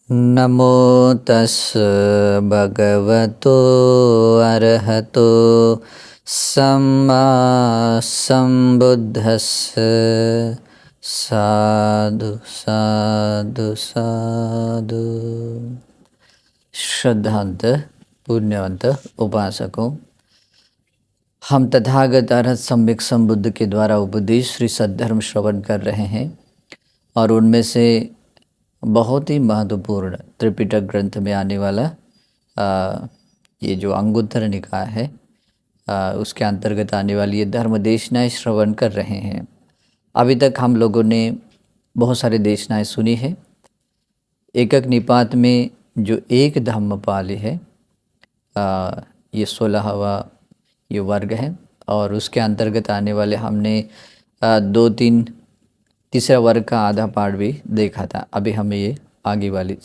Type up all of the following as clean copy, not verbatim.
नमो तस् भगवतो अरहतो सम्मा सम्बुद्धस्स साधु साधु साधु। श्रद्धांत पुण्यवंत उपासकों, हम तथागत अरहत सम्यक संबुद्ध के द्वारा उपदेश श्री सद्धर्म श्रवण कर रहे हैं और उनमें से बहुत ही महत्वपूर्ण त्रिपिटक ग्रंथ में आने वाला ये जो अंगुत्तर निकाय है उसके अंतर्गत आने वाली ये धर्म देशनाएँ श्रवण कर रहे हैं। अभी तक हम लोगों ने बहुत सारे देशनाएँ सुनी है। एकक निपात में जो एक धम्मपाली है ये 16वां ये वर्ग है और उसके अंतर्गत आने वाले हमने 2-3 तीसरा वर्ग का आधा पार्ट भी देखा था। अभी हमें ये आगे वाली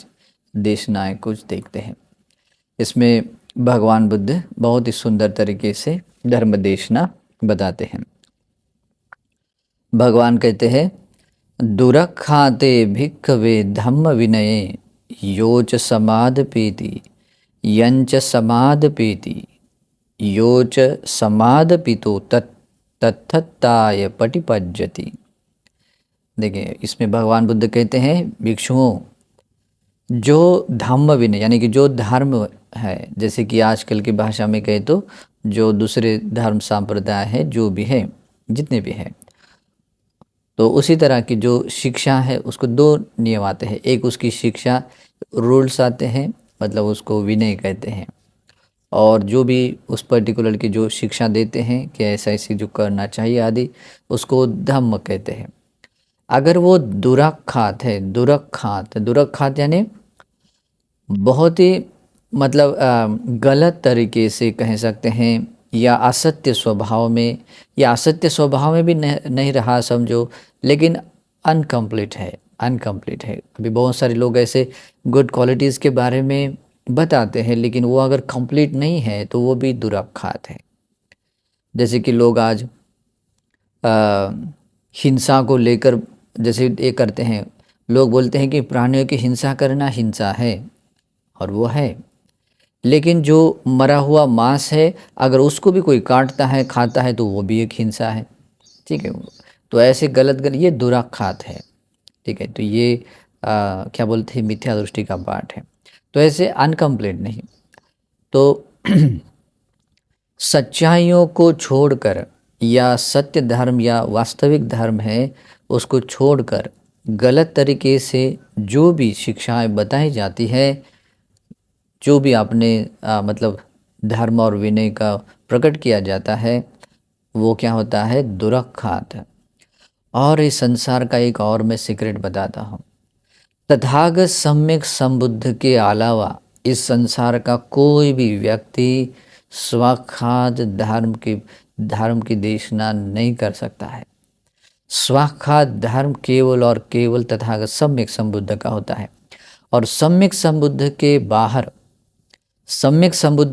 देशनाएँ कुछ देखते हैं। इसमें भगवान बुद्ध बहुत ही सुंदर तरीके से धर्म देशना बताते हैं। भगवान कहते हैं, दुरखाते भिक्खवे धम्म विनये योच समादपेति यंच समादपेति योच समादपितो तत्थत्ताय पटिपज्जति। देखिए, इसमें भगवान बुद्ध कहते हैं, भिक्षुओं जो धम्म विनय यानी कि जो धर्म है, जैसे कि आजकल की भाषा में कहे तो जो दूसरे धर्म संप्रदाय है, जो भी है, जितने भी हैं, तो उसी तरह की जो शिक्षा है उसको 2 नियम आते हैं। एक उसकी शिक्षा रूल्स आते हैं, मतलब उसको विनय कहते हैं, और जो भी उस पर्टिकुलर की जो शिक्षा देते हैं कि ऐसा ऐसी जो करना चाहिए आदि, उसको धम्म कहते हैं। अगर वो दुरखात है, दुरखात यानी बहुत ही मतलब गलत तरीके से कह सकते हैं, या असत्य स्वभाव में, या असत्य स्वभाव में भी नहीं रहा समझो, लेकिन अनकम्प्लीट है। अभी बहुत सारे लोग ऐसे गुड क्वालिटीज़ के बारे में बताते हैं, लेकिन वो अगर कंप्लीट नहीं है तो वो भी दुरखात है। जैसे कि लोग आज हिंसा को लेकर जैसे ये करते हैं, लोग बोलते हैं कि प्राणियों की हिंसा करना हिंसा है, और वो है, लेकिन जो मरा हुआ मांस है अगर उसको भी कोई काटता है, खाता है, तो वो भी एक हिंसा है। ठीक है, तो ऐसे गलत ये दुराखात है। ठीक है, तो ये क्या बोलते हैं, मिथ्या दृष्टि का पाठ है। तो ऐसे अनकम्प्लीट नहीं, तो सच्चाइयों को छोड़कर, या सत्य धर्म या वास्तविक धर्म है उसको छोड़कर गलत तरीके से जो भी शिक्षाएं बताई जाती है, जो भी आपने मतलब धर्म और विनय का प्रकट किया जाता है, वो क्या होता है, दुरखात है। और इस संसार का एक और मैं सीक्रेट बताता हूँ, तथागत सम्यक संबुद्ध के अलावा इस संसार का कोई भी व्यक्ति स्वाखात धर्म की देशना नहीं कर सकता है। स्वाखात धर्म केवल और केवल तथागत सम्यक संबुद्ध का होता है। और सम्यक संबुद्ध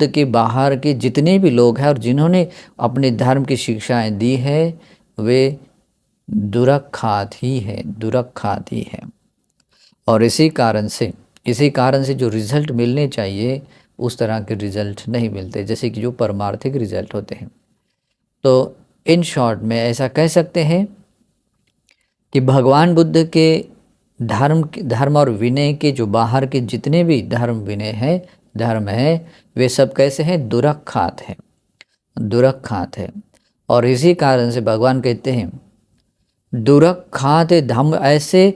के बाहर के जितने भी लोग हैं और जिन्होंने अपने धर्म की शिक्षाएं दी है, वे दुरखात ही है। और इसी कारण से जो रिजल्ट मिलने चाहिए उस तरह के रिजल्ट नहीं मिलते, जैसे कि जो परमार्थिक रिजल्ट होते हैं। तो इन शॉर्ट में ऐसा कह सकते हैं कि भगवान बुद्ध के धर्म और विनय के जो बाहर के जितने भी धर्म है, वे सब कैसे हैं, दुरखात है। और इसी कारण से भगवान कहते हैं, दुरखात धम्म, ऐसे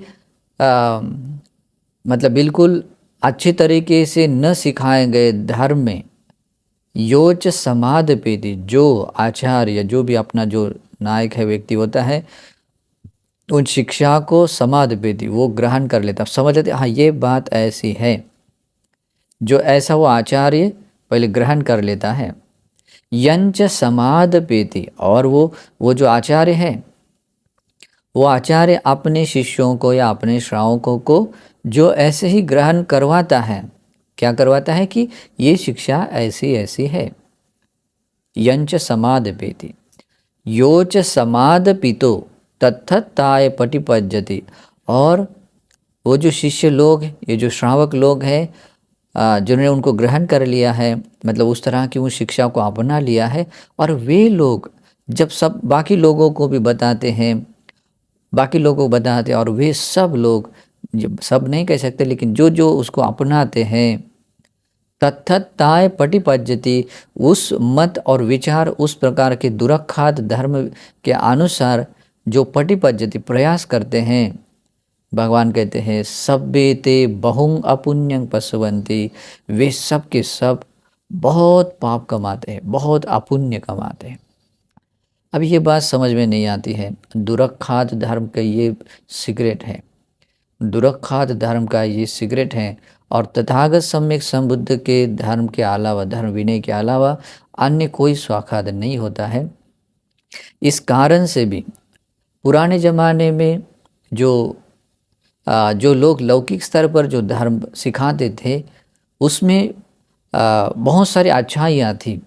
मतलब बिल्कुल अच्छे तरीके से न सिखाए गए धर्म में योच समादपेति, जो आचार्य, जो भी अपना जो नायक है, व्यक्ति होता है, उन शिक्षा को समादपेति वो ग्रहण कर लेता, समझ लेते, हाँ ये बात ऐसी है, जो ऐसा वो आचार्य पहले ग्रहण कर लेता है। यंच समादपेति, और वो जो आचार्य है, वो आचार्य अपने शिष्यों को या अपने श्रावकों को जो ऐसे ही ग्रहण करवाता है, क्या करवाता है कि ये शिक्षा ऐसी ऐसी है। यंच समादपेति योच समादपितो तत्थत्ताय पटिपज्जति, और वो जो शिष्य लोग, ये जो श्रावक लोग हैं, जिन्होंने उनको ग्रहण कर लिया है, मतलब उस तरह की उस शिक्षा को अपना लिया है, और वे लोग जब सब बाकी लोगों को भी बताते हैं, बाकी लोगों को बताते हैं, और वे सब लोग, सब नहीं कह सकते, लेकिन जो जो उसको अपनाते हैं, तत्थताय पटिपज्यति, उस मत और विचार, उस प्रकार के दुरखात धर्म के अनुसार जो पटिपज्यति प्रयास करते हैं, भगवान कहते हैं सब्बे ते बहुं अपुण्यं पशवंती, वे सब के सब बहुत पाप कमाते हैं, बहुत अपुण्य कमाते हैं। अब ये बात समझ में नहीं आती है। दुरखात धर्म का ये सिगरेट है, दुरखात धर्म का ये सिगरेट है, और तथागत सम्यक संबुद्ध के धर्म के अलावा, धर्म विनय के अलावा अन्य कोई स्वाखाद नहीं होता है। इस कारण से भी पुराने ज़माने में जो लोग लौकिक स्तर पर जो धर्म सिखाते थे, उसमें बहुत सारी अच्छाइयाँ थी।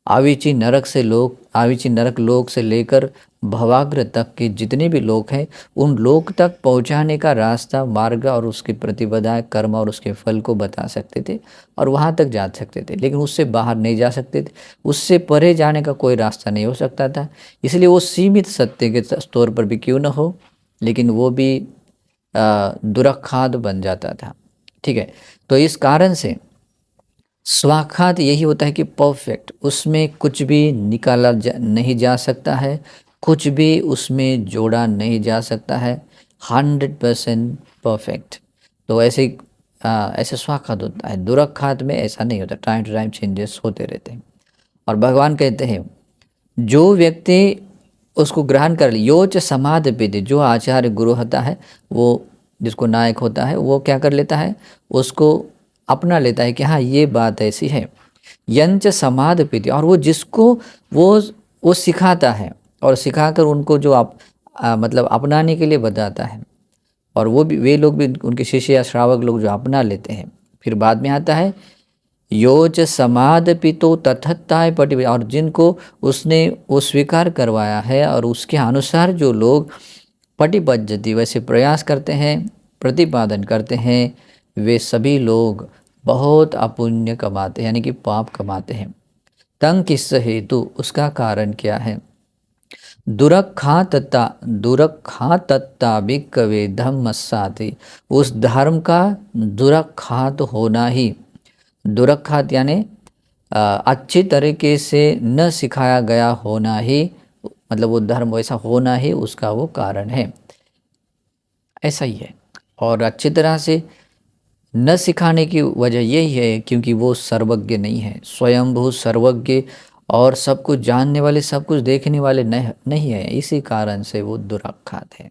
आविची नरक लोक से लेकर भवाग्र तक के जितने भी लोग हैं, उन लोक तक पहुंचाने का रास्ता, मार्ग और उसकी प्रतिपदाएं, कर्म और उसके फल को बता सकते थे, और वहां तक जा सकते थे, लेकिन उससे बाहर नहीं जा सकते थे। उससे परे जाने का कोई रास्ता नहीं हो सकता था। इसलिए वो सीमित सत्य के तौर पर भी क्यों न हो, लेकिन वो भी दुरखाद बन जाता था। ठीक है, तो इस कारण से स्वाखात यही होता है कि परफेक्ट, उसमें कुछ भी निकाला नहीं जा सकता है, कुछ भी उसमें जोड़ा नहीं जा सकता है, 100% परफेक्ट। तो ऐसे स्वाखात होता है। दुरखात में ऐसा नहीं होता, टाइम टू टाइम चेंजेस होते रहते हैं। और भगवान कहते हैं जो व्यक्ति उसको ग्रहण कर ले, योच समाध पेति, जो आचार्य गुरु होता है, वो जिसको नायक होता है, वो क्या कर लेता है, उसको अपना लेता है कि हाँ ये बात ऐसी है। यंच समाध पेति, और वो जिसको वो सिखाता है, और सिखाकर उनको जो मतलब अपनाने के लिए बताता है, और वे लोग भी, उनके शिष्य या श्रावक लोग जो अपना लेते हैं। फिर बाद में आता है योच समाध पितो तथत्ताय पटि, और जिनको उसने वो स्वीकार करवाया है, और उसके अनुसार जो लोग पटिपज्यति, वैसे प्रयास करते हैं, प्रतिपादन करते हैं, वे सभी लोग बहुत अपुण्य कमाते हैं, यानी कि पाप कमाते हैं। तंग किस हेतु, उसका कारण क्या है? दुरखातता भिक्खवे धम्मस्साति, उस धर्म का दुरखात होना ही, दुरखात यानी अच्छी तरीके से न सिखाया गया होना ही, मतलब वो धर्म वैसा होना ही उसका वो कारण है। ऐसा ही है। और अच्छी तरह से न सिखाने की वजह यही है क्योंकि वो सर्वज्ञ नहीं है, स्वयंभू सर्वज्ञ और सब कुछ जानने वाले, सब कुछ देखने वाले नहीं है। इसी कारण से वो दुरखात है।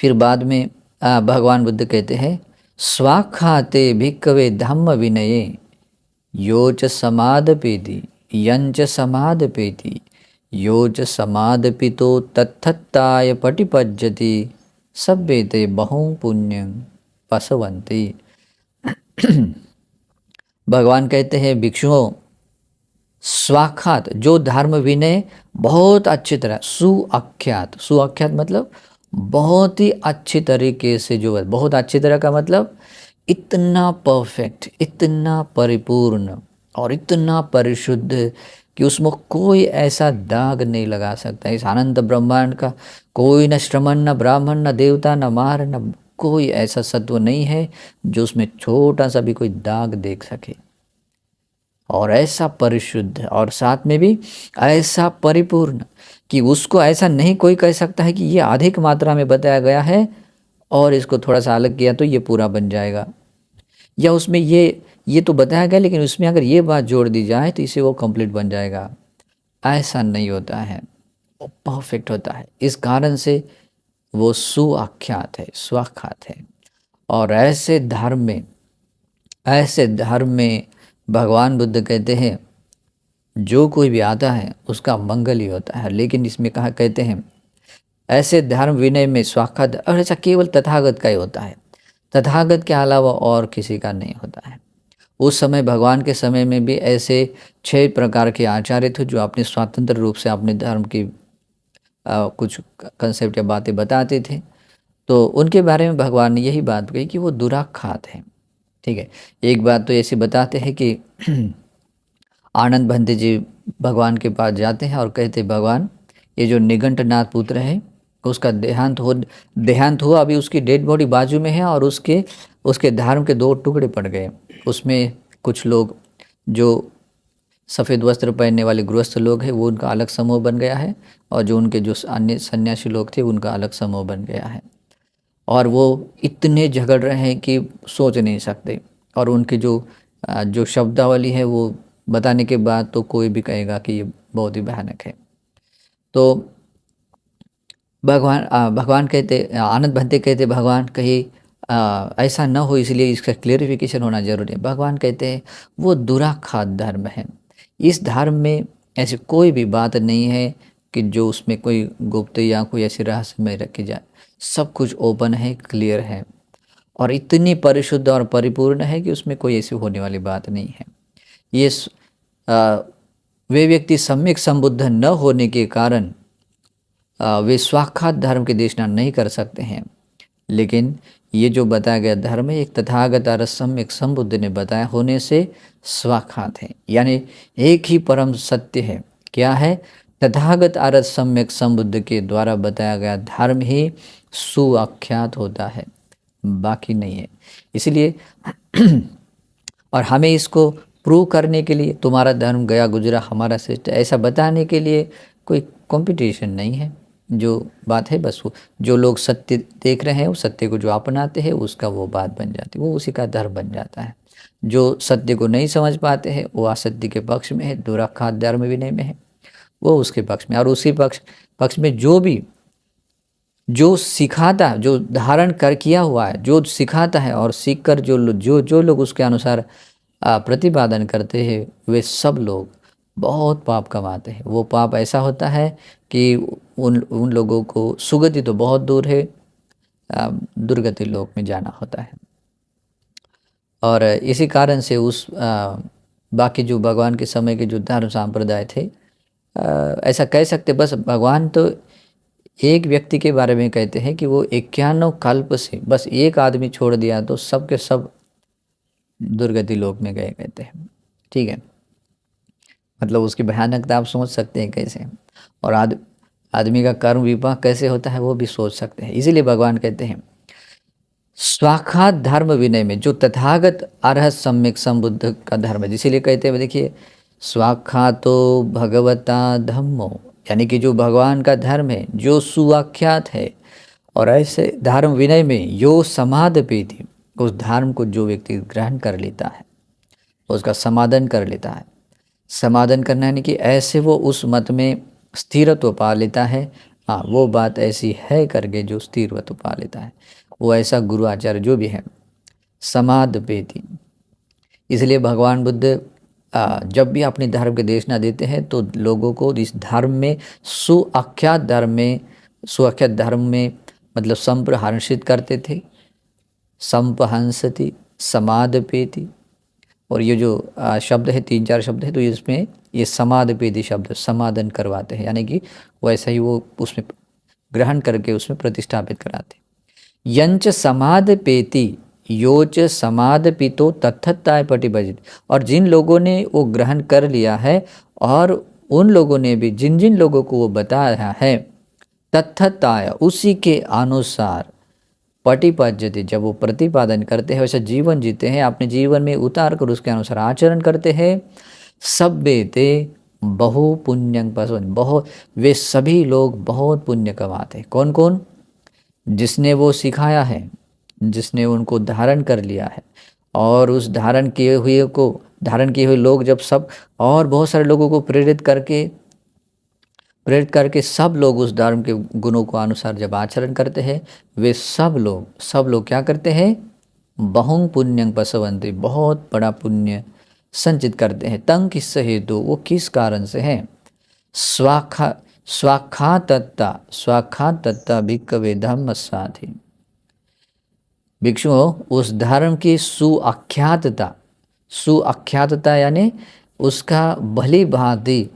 फिर बाद में भगवान बुद्ध कहते हैं स्वाखाते भिक्खवे धम्म विनये योच समादपेति यंच समादपेति योच समादपितो तत्थत्ताय पटिपज्यति सभ्यते बहुं पुण्यं पशवन्ति। भगवान कहते हैं भिक्षुओं, स्वाखात, जो धर्म विनय बहुत अच्छी तरह, सुआख्यात मतलब बहुत ही अच्छी तरीके से, जो है बहुत अच्छी तरह का मतलब इतना परफेक्ट, इतना परिपूर्ण और इतना परिशुद्ध कि उसमें कोई ऐसा दाग नहीं लगा सकता। इस अनंत ब्रह्मांड का कोई न श्रमण, न ब्राह्मण, न देवता, न मार, न कोई ऐसा सत्व नहीं है जो उसमें छोटा सा भी कोई दाग देख सके। और ऐसा परिशुद्ध, और साथ में भी ऐसा परिपूर्ण कि उसको ऐसा नहीं कोई कह सकता है कि ये अधिक मात्रा में बताया गया है और इसको थोड़ा सा अलग किया तो ये पूरा बन जाएगा, या उसमें ये तो बताया गया लेकिन उसमें अगर ये बात जोड़ दी जाए तो इसे वो कंप्लीट बन जाएगा। ऐसा नहीं होता है, वो परफेक्ट होता है। इस कारण से वो सुआख्यात है, स्वाख्यात है। और ऐसे धर्म में भगवान बुद्ध कहते हैं जो कोई भी आता है उसका मंगल ही होता है। लेकिन इसमें कहा कहते हैं ऐसे धर्म विनय में स्वाख्यात, और ऐसा केवल तथागत का ही होता है, तथागत के अलावा और किसी का नहीं होता है। उस समय भगवान के समय में भी ऐसे 6 प्रकार के आचार्य थे जो अपने स्वतंत्र रूप से अपने धर्म की कुछ कंसेप्ट या बातें बताते थे। तो उनके बारे में भगवान ने यही बात कही कि वो दुराखात हैं। ठीक है, एक बात तो ऐसे बताते हैं कि आनंद भंते जी भगवान के पास जाते हैं और कहते भगवान, ये जो निगंटनाथ पुत्र है उसका देहांत हुआ, अभी उसकी डेड बॉडी बाजू में है और उसके उसके धर्म के 2 टुकड़े पड़ गए। उसमें कुछ लोग जो सफ़ेद वस्त्र पहनने वाले गृहस्थ लोग हैं वो उनका अलग समूह बन गया है, और जो उनके जो अन्य सन्यासी लोग थे उनका अलग समूह बन गया है। और वो इतने झगड़ रहे हैं कि सोच नहीं सकते, और उनके जो शब्दावली है वो बताने के बाद तो कोई भी कहेगा कि ये बहुत ही भयानक है। तो भगवान कहते, आनंद भंते कहते भगवान कहीं ऐसा न हो, इसलिए इसका क्लेरिफिकेशन होना जरूरी है। भगवान कहते हैं वो दुराखात धर्म है, इस धर्म में ऐसी कोई भी बात नहीं है कि जो उसमें कोई गुप्त या कोई ऐसी रहस्यमय रखी जाए। सब कुछ ओपन है, क्लियर है, और इतनी परिशुद्ध और परिपूर्ण है कि उसमें कोई ऐसी होने वाली बात नहीं है। ये वे व्यक्ति सम्यक संबुद्ध न होने के कारण वे स्वाखात धर्म की देशना नहीं कर सकते हैं, लेकिन ये जो बताया गया धर्म है एक तथागत और सम्यक संबुद्ध ने बताया होने से स्वाखात है, यानी एक ही परम सत्य है। क्या है? तथागत आरत सम्यक संबुद्ध के द्वारा बताया गया धर्म ही सुआख्यात होता है, बाकी नहीं है। इसलिए और हमें इसको प्रूव करने के लिए तुम्हारा धर्म गया गुजरा हमारा श्रेष्ठ, ऐसा बताने के लिए कोई कंपटीशन नहीं है। जो बात है बस वो जो लोग सत्य देख रहे हैं, वो सत्य को जो अपनाते हैं उसका वो बात बन जाती है, वो उसी का धर्म बन जाता है। जो सत्य को नहीं समझ पाते हैं वो असत्य के पक्ष में है, दुराखात धर्म विनय में है, वो उसके पक्ष में। और उसी पक्ष में जो सिखाता, जो धारण कर किया हुआ है, जो सिखाता है और सीख कर जो लोग उसके अनुसार प्रतिपादन करते हैं, वे सब लोग बहुत पाप कमाते हैं। वो पाप ऐसा होता है कि उन लोगों को सुगति तो बहुत दूर है, दुर्गति लोक में जाना होता है। और इसी कारण से बाकी जो भगवान के समय के जो धर्म संप्रदाय थे, ऐसा कह सकते बस भगवान तो एक व्यक्ति के बारे में कहते हैं कि वो 91 कल्प से बस एक आदमी छोड़ दिया तो सब के सब दुर्गति लोक में गए कहते हैं। ठीक है, मतलब उसकी भयानकता आप सोच सकते हैं कैसे, और आदमी का कर्म विपाक कैसे होता है वो भी सोच सकते हैं। इसीलिए भगवान कहते हैं स्वाखात धर्म विनय में जो तथागत अरहत सम्यक संबुद्ध का धर्म है, इसीलिए कहते हैं देखिए स्वाखातो भगवता धम्मो, यानी कि जो भगवान का धर्म है जो सुआख्यात है, और ऐसे धर्म विनय में यो समादपेति, उस धर्म को जो व्यक्ति ग्रहण कर लेता है उसका समाधान कर लेता है। समाधान करना यानी कि ऐसे वो उस मत में स्थिरत्व पा लेता है। हाँ, वो बात ऐसी है करके जो स्थिरत्व पा लेता है, वो ऐसा गुरु आचार्य जो भी है समादपेति। इसलिए भगवान बुद्ध जब भी अपने धर्म के देशना देते हैं तो लोगों को इस धर्म में सुआख्यात धर्म में मतलब संप्रहर्षित करते थे। संपहंसति समादपेति, और ये जो शब्द है 3-4 शब्द है, तो इसमें ये समादपेति शब्द समाधान करवाते हैं, यानी कि वैसा ही वो उसमें ग्रहण करके उसमें प्रतिष्ठापित कराते। यंच समादपेति योच समादपितो तत्थताय पटिभजित, और जिन लोगों ने वो ग्रहण कर लिया है और उन लोगों ने भी जिन जिन लोगों को वो बताया है तत्थताय उसी के अनुसार पटिपज्यते, जब वो प्रतिपादन करते हैं वैसा जीवन जीते हैं, अपने जीवन में उतार कर उसके अनुसार आचरण करते हैं। सभ्यते बहु पुण्यं पशुन, बहुत वे सभी लोग बहुत पुण्य कमाते हैं। कौन कौन? जिसने वो सिखाया है, जिसने उनको धारण कर लिया है, और उस धारण किए हुए लोग जब सब और बहुत सारे लोगों को प्रेरित करके सब लोग उस धर्म के गुणों को अनुसार जब आचरण करते हैं, वे सब लोग क्या करते हैं? बहुं पुण्यं पशवन्ति, बहुत बड़ा पुण्य संचित करते हैं। तंग किस हेतु, वो किस कारण से है? स्वाखातत्ता भिक्खवे धम्म साथी, भिक्षुओं उस धर्म की सुआख्यातता यानी उसका भली भांति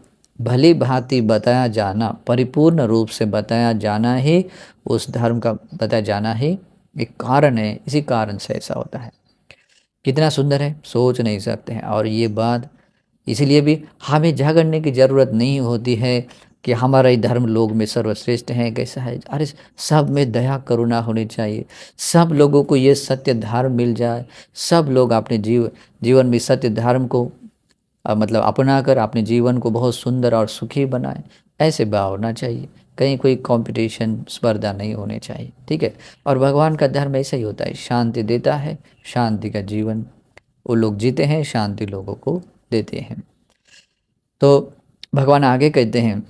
भली भांति बताया जाना, परिपूर्ण रूप से बताया जाना ही उस धर्म का बताया जाना ही एक कारण है। इसी कारण से ऐसा होता है। कितना सुंदर है, सोच नहीं सकते हैं। और ये बात इसीलिए भी हमें झगड़ने की ज़रूरत नहीं होती है कि हमारा ही धर्म लोग में सर्वश्रेष्ठ है, कैसा है। अरे सब में दया करुणा होनी चाहिए, सब लोगों को ये सत्य धर्म मिल जाए, सब लोग अपने जीवन में सत्य धर्म को मतलब अपना कर अपने जीवन को बहुत सुंदर और सुखी बनाए, ऐसे भाव होना चाहिए। कहीं कोई कंपटीशन स्पर्धा नहीं होनी चाहिए, ठीक है। और भगवान का धर्म ऐसा ही होता है, शांति देता है, शांति का जीवन वो लोग जीते हैं, शांति लोगों को देते हैं। तो भगवान आगे कहते हैं,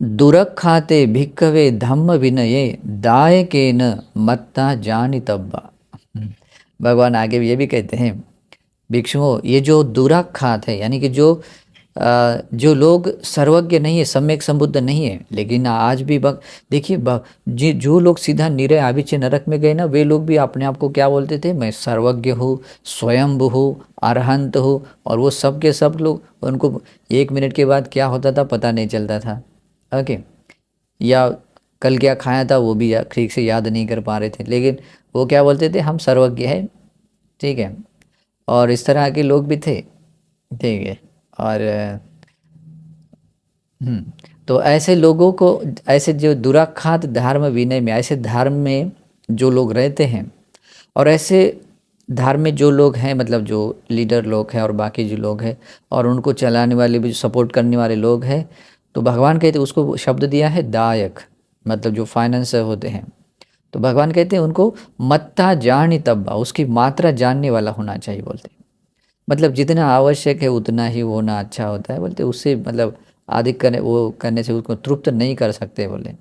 दुरखाते भिक्खवे धम्म विनये दायकेन मत्ता जानितव्या। भगवान आगे ये भी कहते हैं, भिक्षुओं ये जो दुराखात है, यानी कि जो लोग सर्वज्ञ नहीं है, सम्यक संबुद्ध नहीं है, लेकिन आज भी देखिए जो लोग सीधा निरय आविच्य नरक में गए ना, वे लोग भी अपने आप को क्या बोलते थे, मैं सर्वज्ञ हूँ, स्वयंभू हूँ, अरहंत हूँ। और वो सब के सब लोग, उनको 1 मिनट के बाद क्या होता था पता नहीं चलता था। ओके, या कल क्या खाया था वो भी ठीक से याद नहीं कर पा रहे थे, लेकिन वो क्या बोलते थे, हम सर्वज्ञ हैं, ठीक है। और इस तरह के लोग भी थे, ठीक है। और तो ऐसे लोगों को, ऐसे जो दुराखात धर्म विनय में, ऐसे धर्म में जो लोग रहते हैं, और ऐसे धर्म में जो लोग हैं, मतलब जो लीडर लोग हैं और बाकी जो लोग हैं और उनको चलाने वाले भी, सपोर्ट करने वाले लोग हैं, तो भगवान कहते हैं, उसको शब्द दिया है दायक, मतलब जो फाइनेंसर होते हैं। तो भगवान कहते हैं उनको मत्ता जानी तब्बा, उसकी मात्रा जानने वाला होना चाहिए बोलते हैं। मतलब जितना आवश्यक है उतना ही होना अच्छा होता है बोलते, उससे मतलब अधिक करने से उसको तृप्त नहीं कर सकते बोले।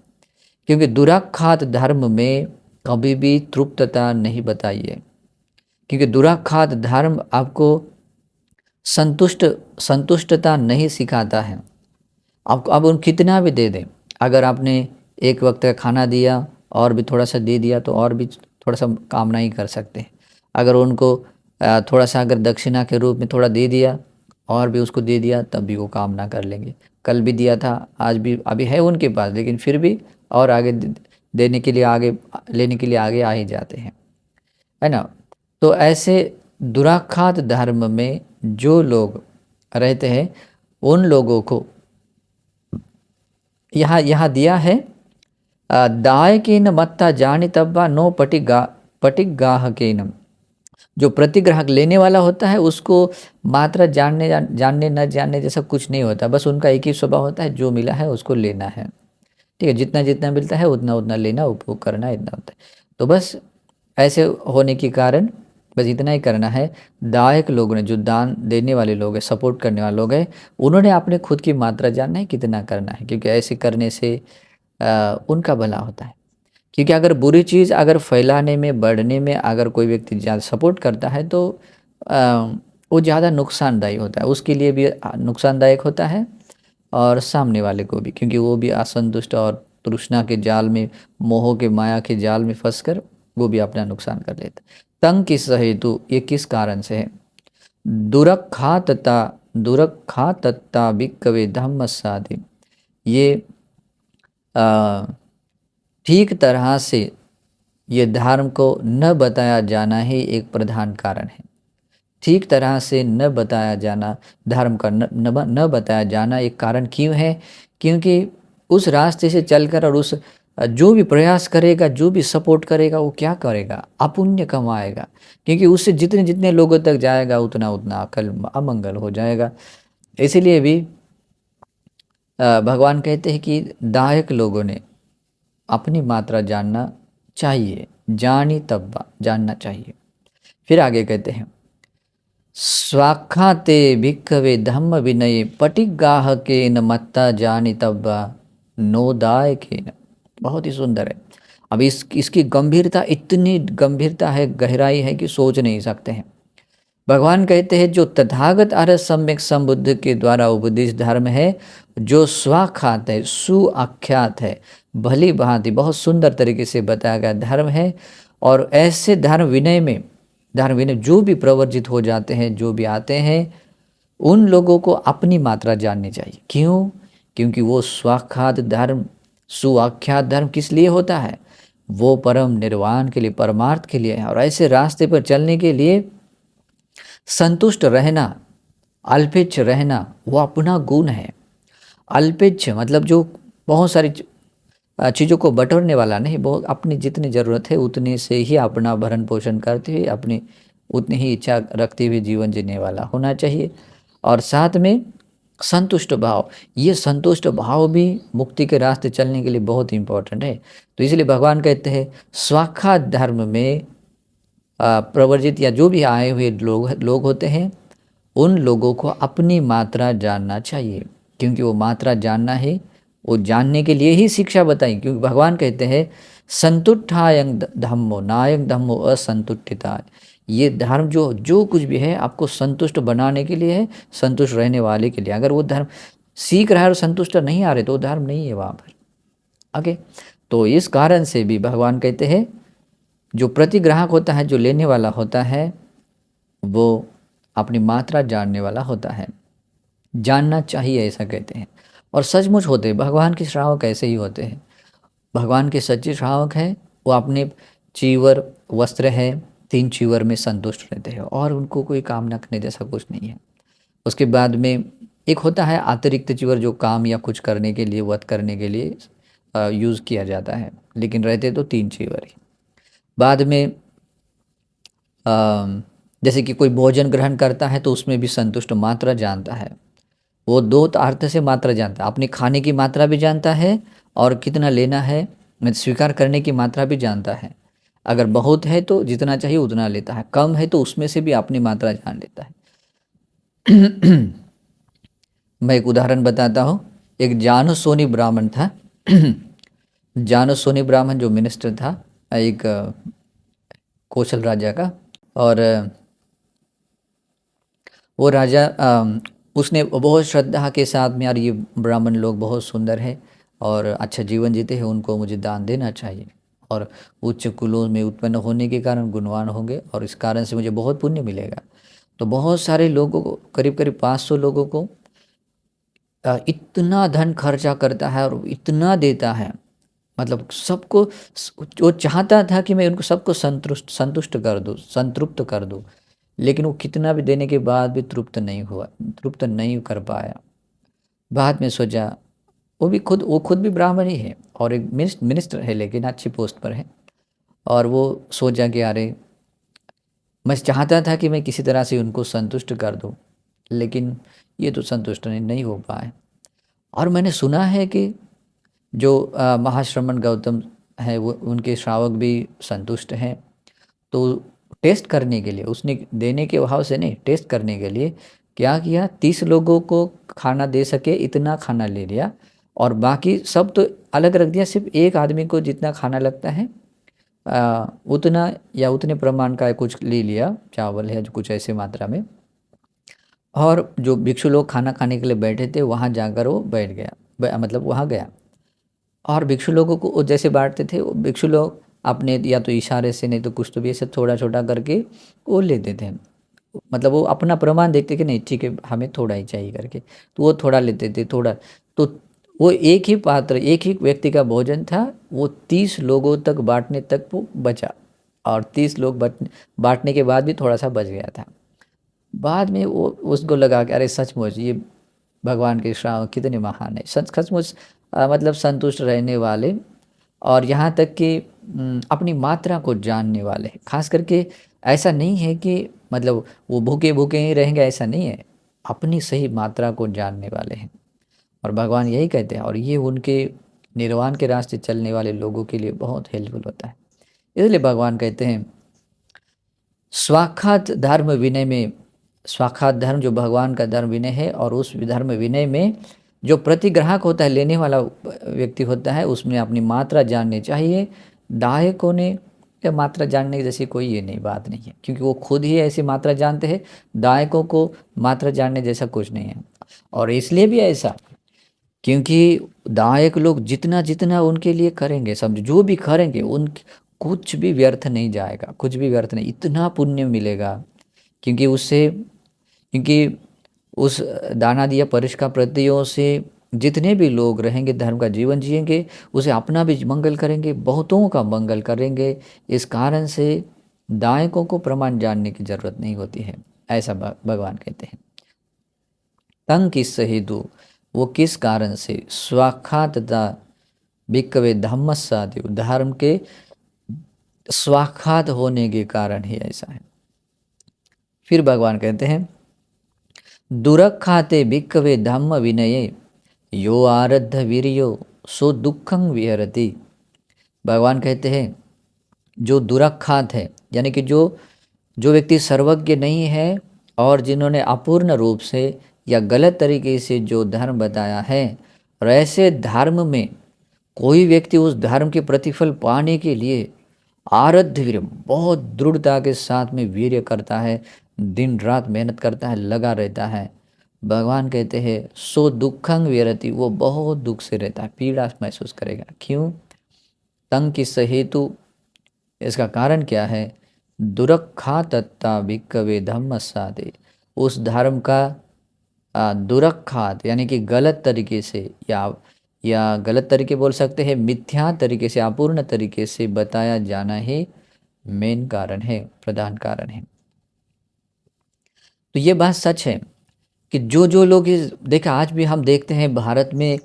क्योंकि दुराखात धर्म में कभी भी तृप्तता नहीं बताइए, क्योंकि दुराखात धर्म आपको संतुष्टता नहीं सिखाता है। आपको अब उन कितना भी दे दें, अगर आपने एक वक्त का खाना दिया और भी थोड़ा सा दे दिया तो और भी थोड़ा सा कामना ही कर सकते हैं। अगर उनको थोड़ा सा अगर दक्षिणा के रूप में थोड़ा दे दिया और भी उसको दे दिया, तब भी वो कामना कर लेंगे। कल भी दिया था, आज भी अभी है उनके पास, लेकिन फिर भी और आगे देने के लिए, आगे लेने के लिए आगे आ ही जाते हैं, है ना। तो ऐसे दुराखात धर्म में जो लोग रहते हैं, उन लोगों को यहाँ दिया है, दाय के न मत्ता जानी तब्बा नो पटिगाह के न। जो प्रतिग्राहक लेने वाला होता है उसको मात्रा जानने न जानने जैसा कुछ नहीं होता, बस उनका एक ही स्वभाव होता है, जो मिला है उसको लेना है, ठीक है। जितना जितना मिलता है उतना उतना लेना, उपभोग करना, इतना होता है। तो बस ऐसे होने के कारण बस इतना ही करना है। दायक लोगों ने, जो दान देने वाले लोग हैं, सपोर्ट करने वाले लोग हैं, उन्होंने अपने खुद की मात्रा जानना है, कितना करना है, क्योंकि ऐसे करने से उनका भला होता है। क्योंकि अगर बुरी चीज़ अगर फैलाने में, बढ़ने में अगर कोई व्यक्ति ज़्यादा सपोर्ट करता है तो वो ज़्यादा नुकसानदायी होता है, उसके लिए भी नुकसानदायक होता है और सामने वाले को भी, क्योंकि वो भी असंतुष्ट और तृष्णा के जाल में, मोह के माया के जाल में फंसकर वो भी अपना नुकसान कर लेता है। तंग किस हेतु, ये किस कारण से है, दुरखातता भिक्खवे धम्म साधि। ये ठीक तरह से ये धर्म को न बताया जाना ही एक प्रधान कारण है। ठीक तरह से न बताया जाना, धर्म का न बताया जाना एक कारण क्यों है, क्योंकि उस रास्ते से चलकर और उस जो भी प्रयास करेगा, जो भी सपोर्ट करेगा, वो क्या करेगा, अपुण्य कमाएगा। क्योंकि उससे जितने जितने लोगों तक जाएगा उतना उतना अकल अमंगल हो जाएगा। इसीलिए भी भगवान कहते हैं कि दायक लोगों ने अपनी मात्रा जानना चाहिए, जानी तब्बा, जानना चाहिए। फिर आगे कहते हैं, स्वाखाते भिक्खवे धम्म विनये पटिगाह के न मत्ता जानी तब्बा नोदाय के न। बहुत ही सुंदर है। अब इसकी गंभीरता, इतनी गंभीरता है, गहराई है कि सोच नहीं सकते हैं। भगवान कहते हैं जो तथागत अर्थ सम्यक संबुद्ध के द्वारा उपदेश धर्म है, जो स्वाख्यात है, सुआख्यात है, भली भांति बहुत सुंदर तरीके से बताया गया धर्म है। और ऐसे धर्म विनय में, धर्म विनय जो भी प्रवर्जित हो जाते हैं, जो भी आते हैं, उन लोगों को अपनी मात्रा जाननी चाहिए। क्यों? क्योंकि वो स्वाख्यात धर्म, सुवाख्यात धर्म किस लिए होता है? वो परम निर्वाण के लिए, परमार्थ के लिए है। और ऐसे रास्ते पर चलने के लिए संतुष्ट रहना, अल्पेच्छ रहना, वो अपना गुण है। अल्पेच्छ मतलब जो बहुत सारी चीज़ों को बटोरने वाला नहीं, वो अपनी जितनी ज़रूरत है उतने से ही अपना भरण पोषण करते हुए, अपनी उतनी ही इच्छा रखते हुए जीवन जीने वाला होना चाहिए। और साथ में संतुष्ट भाव, ये संतुष्ट भाव भी मुक्ति के रास्ते चलने के लिए बहुत इम्पोर्टेंट है। तो इसलिए भगवान कहते हैं स्वाख्यात धर्म में प्रवर्जित या जो भी आए हुए लोग होते हैं, उन लोगों को अपनी मात्रा जानना चाहिए। क्योंकि वो मात्रा जानना है, वो जानने के लिए ही शिक्षा बताई। क्योंकि भगवान कहते हैं संतुष्टायं धम्मो नायं धम्मो असंतुष्टिता। ये धर्म जो जो कुछ भी है आपको संतुष्ट बनाने के लिए है, संतुष्ट रहने वाले के लिए। अगर वो धर्म सीख रहा है और संतुष्ट नहीं आ रहे तो वो धर्म नहीं है वहाँ पर। ओके, तो इस कारण से भी भगवान कहते हैं जो प्रतिग्राहक होता है, जो लेने वाला होता है, वो अपनी मात्रा जानने वाला होता है। जानना चाहिए ऐसा कहते हैं। और सचमुच होते हैं, भगवान के श्रावक ऐसे ही होते हैं। भगवान के सच्चे श्रावक हैं, वो अपने चीवर वस्त्र है, 3 चीवर में संतुष्ट रहते हैं और उनको कोई कामना करने जैसा कुछ नहीं है। उसके बाद में एक होता है अतिरिक्त चीवर जो काम या कुछ करने के लिए, वध करने के लिए यूज़ किया जाता है, लेकिन रहते तो 3 चीवर ही। बाद में जैसे कि कोई भोजन ग्रहण करता है तो उसमें भी संतुष्ट मात्रा जानता है। वो 2 अर्थ से मात्रा जानता है, अपने खाने की मात्रा भी जानता है और कितना लेना है, स्वीकार करने की मात्रा भी जानता है। अगर बहुत है तो जितना चाहिए उतना लेता है, कम है तो उसमें से भी अपनी मात्रा जान लेता है। मैं एक उदाहरण बताता हूँ। एक जानो सोनी ब्राह्मण था। जानो सोनी ब्राह्मण जो मिनिस्टर था एक कौशल राजा का, और वो राजा उसने बहुत श्रद्धा के साथ में, यार ये ब्राह्मण लोग बहुत सुंदर है और अच्छा जीवन जीते हैं, उनको मुझे दान देना चाहिए और उच्च कुलों में उत्पन्न होने के कारण गुणवान होंगे और इस कारण से मुझे बहुत पुण्य मिलेगा। तो बहुत सारे लोगों को, करीब करीब 500 लोगों को इतना धन खर्चा करता है और इतना देता है, मतलब सबको वो चाहता था कि मैं उनको सबको संतुष्ट कर दूँ, संतृप्त कर दूँ, लेकिन वो कितना भी देने के बाद भी तृप्त नहीं हुआ, तृप्त नहीं कर पाया। बाद में सोचा, वो खुद भी ब्राह्मण ही है और एक मिनिस्टर है, लेकिन अच्छी पोस्ट पर है। और वो सोचा कि अरे मैं चाहता था कि मैं किसी तरह से उनको संतुष्ट कर दूं, लेकिन ये तो संतुष्ट नहीं हो पाए। और मैंने सुना है कि जो महाश्रमण गौतम है, वो उनके श्रावक भी संतुष्ट हैं। तो टेस्ट करने के लिए, उसने देने के भाव से नहीं, टेस्ट करने के लिए क्या किया, 30 लोगों को खाना दे सके इतना खाना ले लिया और बाकी सब तो अलग रख दिया। सिर्फ एक आदमी को जितना खाना लगता है उतना या उतने प्रमाण का कुछ ले लिया, चावल है जो कुछ ऐसे मात्रा में। और जो भिक्षु लोग खाना खाने के लिए बैठे थे वहाँ जाकर वो बैठ गया, मतलब वहाँ गया। और भिक्षु लोगों को वो जैसे बांटते थे, वो भिक्षु लोग अपने या तो इशारे से, नहीं तो कुछ तो भी ऐसे थोड़ा छोटा करके वो लेते थे। मतलब वो अपना प्रमाण देखते कि नहीं ठीक है हमें थोड़ा ही चाहिए करके, तो वो थोड़ा लेते थे थोड़ा। तो वो एक ही पात्र, एक ही व्यक्ति का भोजन था, वो 30 लोगों तक बांटने तक वो बचा और 30 लोग बांटने के बाद भी थोड़ा सा बच गया था। बाद में वो उसको लगा कि अरे सचमुच ये भगवान के श्रावक कितने महान है, सचमुच मतलब संतुष्ट रहने वाले, और यहाँ तक कि अपनी मात्रा को जानने वाले। खास करके ऐसा नहीं है कि मतलब वो भूखे भूखे ही रहेंगे, ऐसा नहीं है, अपनी सही मात्रा को जानने वाले हैं। और भगवान यही कहते हैं, और ये उनके निर्वाण के रास्ते चलने वाले लोगों के लिए बहुत हेल्पफुल होता है। इसलिए भगवान कहते हैं स्वाख्यात धर्म विनय में, स्वाख्यात धर्म जो भगवान का धर्म विनय है, और उस धर्म विनय में जो प्रतिग्राहक होता है, लेने वाला व्यक्ति होता है, उसमें अपनी मात्रा जाननी चाहिए। दायकों ने या मात्रा जानने जैसी कोई ये नहीं बात नहीं है, क्योंकि वो खुद ही ऐसी मात्रा जानते हैं। दायकों को मात्रा जानने जैसा कुछ नहीं है। और इसलिए भी ऐसा क्योंकि दायक लोग जितना जितना उनके लिए करेंगे, समझो जो भी करेंगे उन कुछ भी व्यर्थ नहीं जाएगा, कुछ भी व्यर्थ नहीं, इतना पुण्य मिलेगा। क्योंकि उससे, क्योंकि उस दानादि या परिष्कार से जितने भी लोग रहेंगे, धर्म का जीवन जिएंगे, उसे अपना भी मंगल करेंगे, बहुतों का मंगल करेंगे। इस कारण से दायकों को प्रमाण जानने की जरूरत नहीं होती है, ऐसा भगवान कहते हैं। तंग किस हेतु, वो किस कारण से, स्वाखातता भिक्खवे धम्मस्सादि, धर्म के स्वाखात होने के कारण ही ऐसा है। फिर भगवान कहते हैं दुरखाते भिक्खवे धम्म विनये यो आरद्ध वीर्यो सो दुखं विहरति। भगवान कहते हैं जो दुरखात है, यानी कि जो जो व्यक्ति सर्वज्ञ नहीं है और जिन्होंने अपूर्ण रूप से या गलत तरीके से जो धर्म बताया है, और ऐसे धर्म में कोई व्यक्ति उस धर्म के प्रतिफल पाने के लिए आरध्य वीर्य, बहुत दृढ़ता के साथ में वीर्य करता है, दिन रात मेहनत करता है, लगा रहता है, भगवान कहते हैं सो दुखंग विरति, वो बहुत दुख से रहता है, पीड़ा महसूस करेगा। क्यों? तंग किस हेतु, इसका कारण क्या है? दुरखा तत्ता भिक्खवे धम्म साधे, उस धर्म का दुरखात यानी कि गलत तरीके से या गलत तरीके बोल सकते हैं, मिथ्या तरीके से, अपूर्ण तरीके से बताया जाना ही मेन कारण है, प्रधान कारण है। तो ये बात सच है कि जो जो लोग देखा, आज भी हम देखते हैं भारत में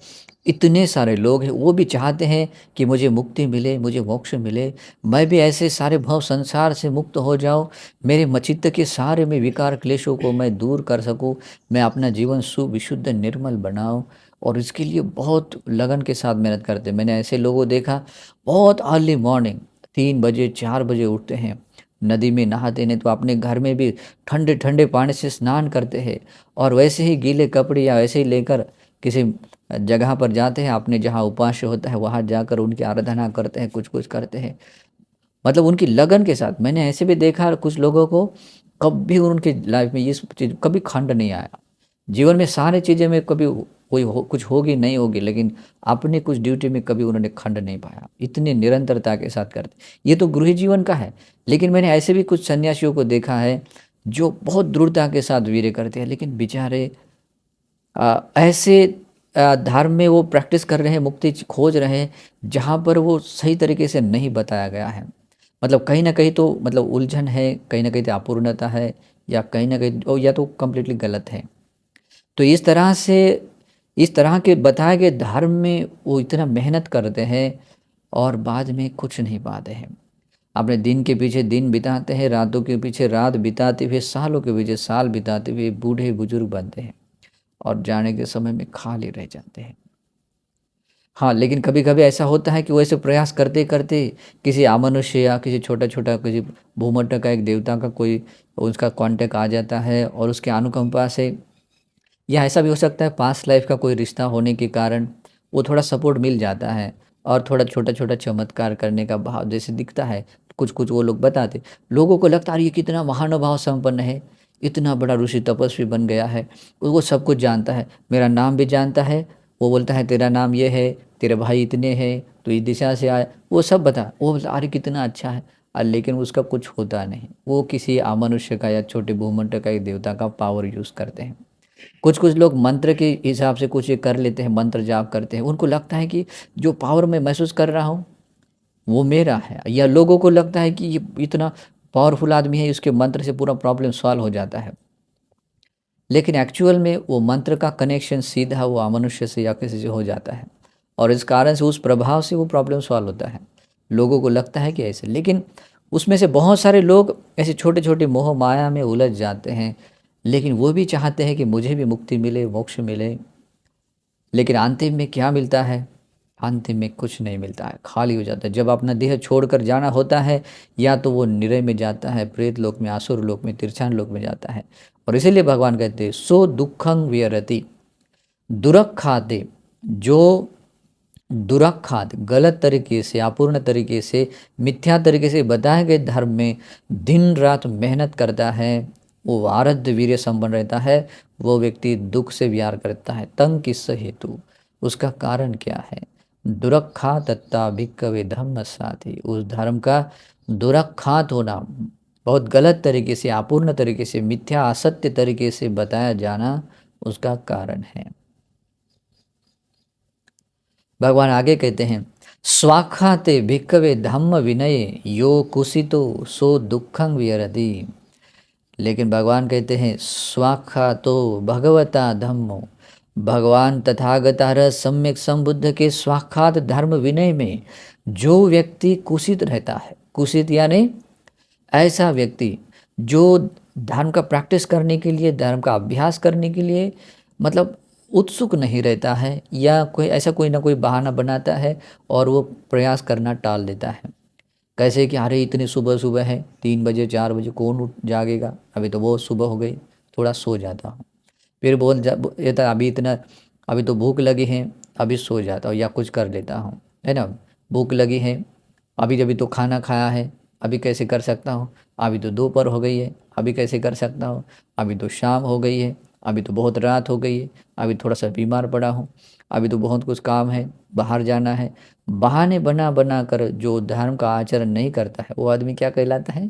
इतने सारे लोग हैं, वो भी चाहते हैं कि मुझे मुक्ति मिले, मुझे मोक्ष मिले, मैं भी ऐसे सारे भव संसार से मुक्त हो जाऊं, मेरे मचित्त के सारे में विकार क्लेशों को मैं दूर कर सकूं, मैं अपना जीवन सुविशुद्ध निर्मल बनाऊं। और इसके लिए बहुत लगन के साथ मेहनत करते हैं। मैंने ऐसे लोगों देखा, बहुत अर्ली मॉर्निंग 3 बजे 4 बजे उठते हैं, नदी में नहाते नहीं तो अपने घर में भी ठंडे ठंडे पानी से स्नान करते हैं, और वैसे ही गीले कपड़े या वैसे ही लेकर किसी जगह पर जाते हैं, अपने जहाँ उपास्य होता है वहाँ जाकर उनकी आराधना करते हैं, कुछ कुछ करते हैं, मतलब उनकी लगन के साथ। मैंने ऐसे भी देखा कुछ लोगों को, कभी उनकी लाइफ में ये चीज़ कभी खंड नहीं आया, जीवन में सारी चीज़ें में कभी कुछ होगी नहीं होगी, लेकिन अपने कुछ ड्यूटी में कभी उन्होंने खंड नहीं पाया, इतनी निरंतरता के साथ करते। ये तो गृह जीवन का है, लेकिन मैंने ऐसे भी कुछ सन्यासियों को देखा है जो बहुत दृढ़ता के साथ वीर्य करते हैं, लेकिन बेचारे ऐसे धर्म में वो प्रैक्टिस कर रहे हैं, मुक्ति खोज रहे हैं, जहाँ पर वो सही तरीके से नहीं बताया गया है। मतलब कहीं ना कहीं तो मतलब उलझन है, कहीं ना कहीं तो अपूर्णता है, या कहीं ना कहीं या तो कम्प्लीटली गलत है। तो इस तरह के बताए गए धर्म में वो इतना मेहनत करते हैं और बाद में कुछ नहीं पाते हैं। अपने दिन के पीछे दिन बिताते हैं, रातों के पीछे रात बिताते हुए, सालों के पीछे साल बिताते हुए बूढ़े बुजुर्ग बनते हैं और जाने के समय में खाली रह जाते हैं। हाँ, लेकिन कभी कभी ऐसा होता है कि वो ऐसे प्रयास करते करते किसी अमनुष्य या किसी छोटा छोटा किसी भूमट्ट का एक देवता का कोई उसका कांटेक्ट आ जाता है, और उसके अनुकंपा से, या ऐसा भी हो सकता है पास्ट लाइफ का कोई रिश्ता होने के कारण वो थोड़ा सपोर्ट मिल जाता है, और थोड़ा छोटा छोटा चमत्कार करने का भाव जैसे दिखता है, कुछ कुछ वो लोग बताते, लोगों को लगता है ये कितना महानुभाव संपन्न है, इतना बड़ा ऋषि तपस्वी बन गया है, वो सब कुछ जानता है, मेरा नाम भी जानता है, वो बोलता है तेरा नाम ये है, तेरे भाई इतने हैं, तो इस दिशा से आए, वो सब बता, वो बोलता अरे कितना अच्छा है, लेकिन उसका कुछ होता नहीं, वो किसी अमनुष्य का या छोटे भूमंड का एक देवता का पावर यूज़ करते हैं। कुछ कुछ लोग मंत्र के हिसाब से कुछ ये कर लेते हैं, मंत्र जाप करते हैं, उनको लगता है कि जो पावर मैं महसूस कर रहा हूँ वो मेरा है, या लोगों को लगता है कि ये इतना पावरफुल आदमी है, इसके मंत्र से पूरा प्रॉब्लम सॉल्व हो जाता है। लेकिन एक्चुअल में वो मंत्र का कनेक्शन सीधा वो अमनुष्य से या किसी से हो जाता है, और इस कारण से उस प्रभाव से वो प्रॉब्लम सॉल्व होता है। लोगों को लगता है कि ऐसे, लेकिन उसमें से बहुत सारे लोग ऐसे छोटे छोटे मोह माया में उलझ जाते हैं, लेकिन वो भी चाहते हैं कि मुझे भी मुक्ति मिले, मोक्ष मिले, लेकिन अंतिम में क्या मिलता है? अंतिम में कुछ नहीं मिलता है, खाली हो जाता है। जब अपना देह छोड़कर जाना होता है, या तो वो निरय में जाता है, प्रेत लोक में, आसुर लोक में, तिरछान लोक में जाता है। और इसीलिए भगवान कहते हैं सो दुखंग विहरति, दुरखाते, जो दुरखात गलत तरीके से, अपूर्ण तरीके से, मिथ्या तरीके से बताए गए धर्म में दिन रात मेहनत करता है, वो आरध्य वीर्य संपन्न रहता है, वो व्यक्ति दुख से विहार करता है। तंग किस हेतु, उसका कारण क्या है? दुरखा तत्ता भिक्खवे धम्म साथी, उस धर्म का दुरखात होना, बहुत गलत तरीके से, अपूर्ण तरीके से, मिथ्या असत्य तरीके से बताया जाना, उसका कारण है। भगवान आगे कहते हैं, स्वाखाते भिक्खवे धम्म विनय यो कुसितो सो दुखं विहरति। लेकिन भगवान कहते हैं स्वाखा तो भगवता धम्मो, भगवान तथागतार सम्यक संबुद्ध के स्वाखात धर्म विनय में जो व्यक्ति कुसित रहता है, कुसित यानी ऐसा व्यक्ति जो धर्म का प्रैक्टिस करने के लिए, धर्म का अभ्यास करने के लिए मतलब उत्सुक नहीं रहता है, या कोई ऐसा कोई ना कोई बहाना बनाता है और वो प्रयास करना टाल देता है। कैसे कि अरे इतनी सुबह सुबह है, 3 बजे 4 बजे कौन उठ जागेगा, अभी तो बहुत सुबह हो गई, थोड़ा सो जाता हूँ। फिर ये था अभी तो भूख लगी है, अभी सो जाता हूँ या कुछ कर लेता हूँ, है ना। भूख लगी है, अभी अभी तो खाना खाया है, अभी कैसे कर सकता हूँ, अभी तो दोपहर हो गई है, अभी कैसे कर सकता हूँ, अभी तो शाम हो गई है, अभी तो बहुत रात हो गई है, अभी थोड़ा सा बीमार पड़ा हूँ, अभी तो बहुत कुछ काम है, बाहर जाना है। बहाने बना बना कर जो धर्म का आचरण नहीं करता है वो आदमी क्या कहलाता है?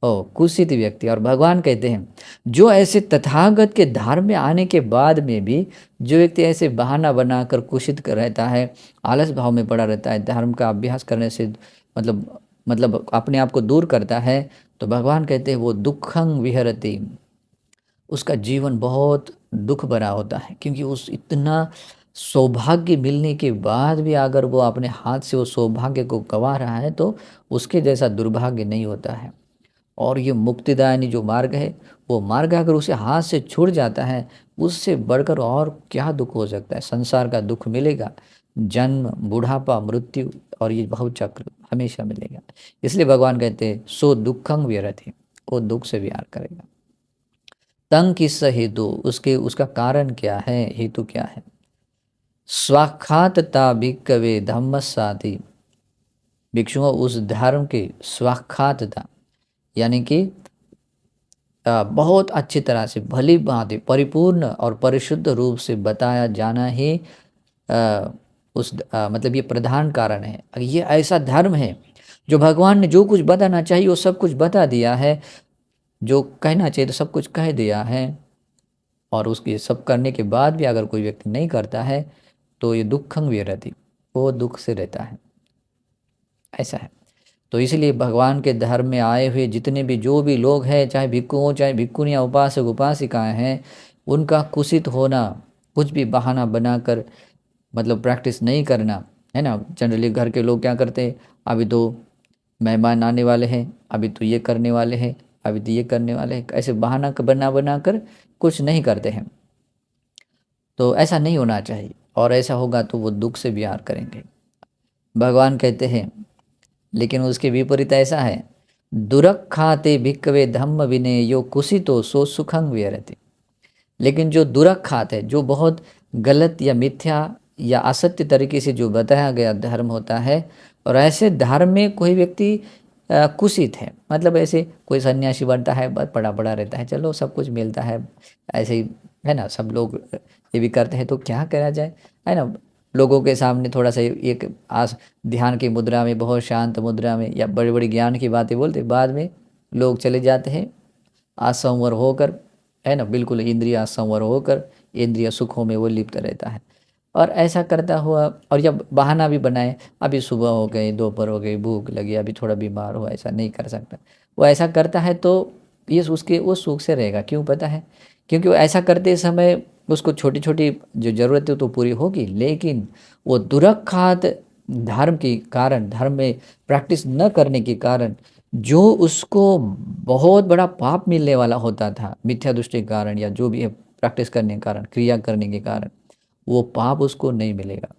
ओ कुत्सित व्यक्ति। और भगवान कहते हैं जो ऐसे तथागत के धर्म में आने के बाद में भी जो व्यक्ति ऐसे बहाना बनाकर कुशित कर रहता है, आलस भाव में पड़ा रहता है, धर्म का अभ्यास करने से मतलब अपने आप को दूर करता है, तो भगवान कहते हैं वो दुखं विहरति, उसका जीवन बहुत दुख भरा होता है। क्योंकि उस इतना सौभाग्य मिलने के बाद भी अगर वो अपने हाथ से वो सौभाग्य को गंवा रहा है तो उसके जैसा दुर्भाग्य नहीं होता है। और ये मुक्तिदायनी जो मार्ग है, वो मार्ग अगर उसे हाथ से छूट जाता है, उससे बढ़कर और क्या दुख हो सकता है। संसार का दुख मिलेगा, जन्म, बुढ़ापा, मृत्यु और ये भव चक्र हमेशा मिलेगा। इसलिए भगवान कहते हैं सो दुखं व्यरति, वो दुख से विहार करेगा। तंग किस हेतु, उसका कारण क्या है, हेतु क्या है? स्वाखातता भिक्कवे धम्म साधि, भिक्षुओं उस धर्म के स्वाखातता यानी कि बहुत अच्छी तरह से भली भांति परिपूर्ण और परिशुद्ध रूप से बताया जाना ही मतलब ये प्रधान कारण है। ये ऐसा धर्म है जो भगवान ने जो कुछ बताना चाहिए वो सब कुछ बता दिया है, जो कहना चाहिए तो सब कुछ कह दिया है। और उसके सब करने के बाद भी अगर कोई व्यक्ति नहीं करता है तो ये दुखं विहरति, वो दुख से रहता है, ऐसा है। तो इसलिए भगवान के धर्म में आए हुए जितने भी जो भी लोग हैं, चाहे भिक्खु हो चाहे भिक्खुनियाँ, उपासक उपासिकाएं हैं, उनका कुसित होना, कुछ भी बहाना बनाकर मतलब प्रैक्टिस नहीं करना, है ना। जनरली घर के लोग क्या करते हैं, अभी तो मेहमान आने वाले हैं, अभी तो ये करने वाले हैं, अभी तो ये करने वाले हैं, ऐसे बहाना बना बना कर कुछ नहीं करते हैं। तो ऐसा नहीं होना चाहिए, और ऐसा होगा तो वो दुख से विहार करेंगे। भगवान कहते हैं लेकिन उसके विपरीत ऐसा है, दुरखाते भिक्कवे धम्म विनय यो कुसितो सो सुखं विहरति। लेकिन जो दुरखात है, जो बहुत गलत या मिथ्या या असत्य तरीके से जो बताया गया धर्म होता है, और ऐसे धर्म में कोई व्यक्ति कुसित है, मतलब ऐसे कोई सन्यासी बनता है, बस पड़ा पड़ा रहता है, चलो सब कुछ मिलता है, ऐसे ही है ना, सब लोग ये भी करते हैं तो क्या करा जाए, है ना। लोगों के सामने थोड़ा सा एक ध्यान की मुद्रा में, बहुत शांत मुद्रा में या बड़ी बड़ी ज्ञान की बातें बोलते, बाद में लोग चले जाते हैं असंवर होकर, है ना, बिल्कुल इंद्रिय संवर होकर इंद्रिय सुखों में वो लिप्त रहता है। और ऐसा करता हुआ, और जब बहाना भी बनाए, अभी सुबह हो गई, दोपहर हो गई, भूख लगी, अभी थोड़ा बीमार हो, ऐसा नहीं कर सकता, वो ऐसा करता है तो ये उसके वो सुख से रहेगा। क्यों पता है? क्योंकि वो ऐसा करते समय उसको छोटी छोटी जो ज़रूरत है तो पूरी होगी, लेकिन वो दुरखात धर्म के कारण, धर्म में प्रैक्टिस न करने के कारण जो उसको बहुत बड़ा पाप मिलने वाला होता था मिथ्या दृष्टि के कारण, या जो भी है प्रैक्टिस करने के कारण, क्रिया करने के कारण, वो पाप उसको नहीं मिलेगा।